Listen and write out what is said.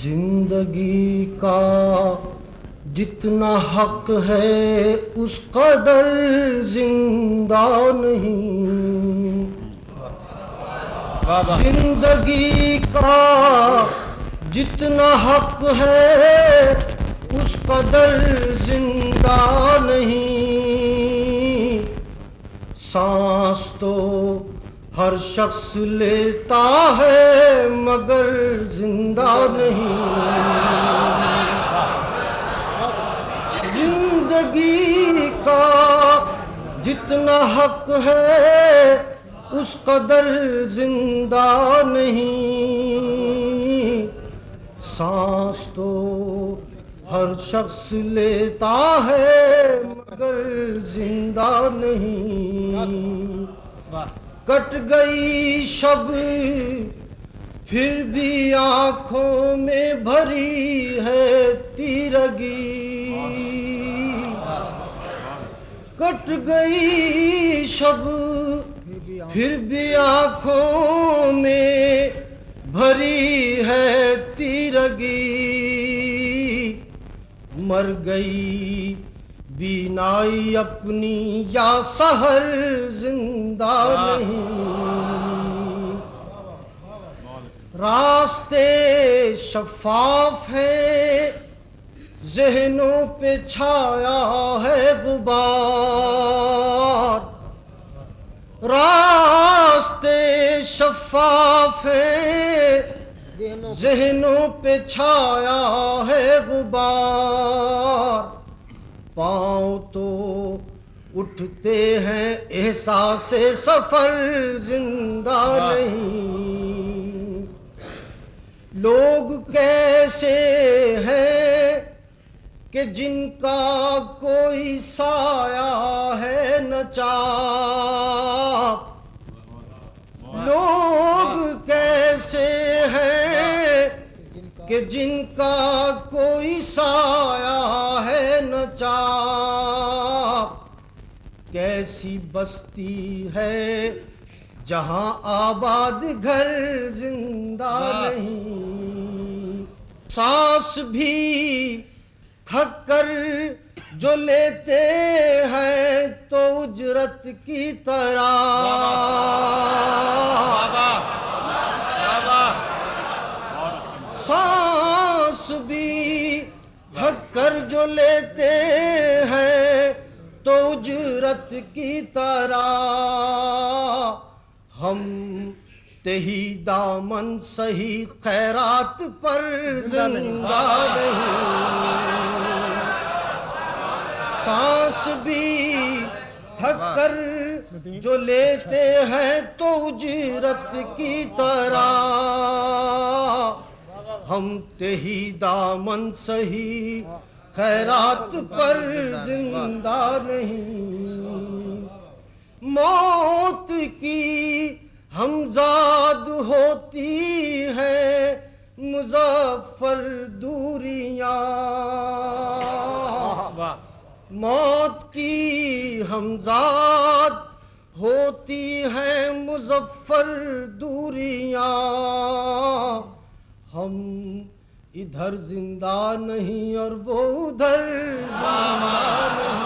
زندگی کا جتنا حق ہے اس قدر زندہ نہیں، زندگی کا جتنا حق ہے اس قدر زندہ نہیں، سانس تو ہر شخص لیتا ہے مگر زندہ نہیں، زندگی کا جتنا حق ہے اس قدر زندہ نہیں، سانس تو ہر شخص لیتا ہے مگر زندہ نہیں، کٹ گئی شب پھر بھی آنکھوں میں بھری ہے تیرگی، کٹ گئی شب پھر بھی آنکھوں میں بھری ہے تیرگی، مر گئی بینائی اپنی یا سحر زندہ نہیں، راستے شفاف ہیں ذہنوں پہ چھایا ہے غبار، راستے شفاف ہیں ذہنوں پہ چھایا ہے غبار، پاؤں تو اٹھتے ہیں احساس سفر زندہ نہیں، لوگ کیسے ہیں کہ جن کا کوئی سایہ ہے نہ چاپ، لوگ کیسے ہیں کہ جن کا کوئی سایہ ہے نہ چاپ، کیسی بستی ہے جہاں آباد گھر زندہ نہیں، سانس بھی تھک کر جو لیتے ہیں تو اجرت کی طرح، سانس بھی تھک کر جو لیتے ہیں تو اجرت کی طرح، ہم تہی دامن سہی خیرات پر زندہ نہیں، سانس بھی تھک کر جو لیتے ہیں تو اجرت کی طرح، ہم تہی دامن سہی خیرات پر زندہ نہیں، موت کی ہمزاد ہوتی ہے مظفر دوریاں، موت کی ہمزاد ہوتی ہے مظفر دوریاں، ہم ادھر زندہ نہیں اور وہ ادھر زندہ نہیں۔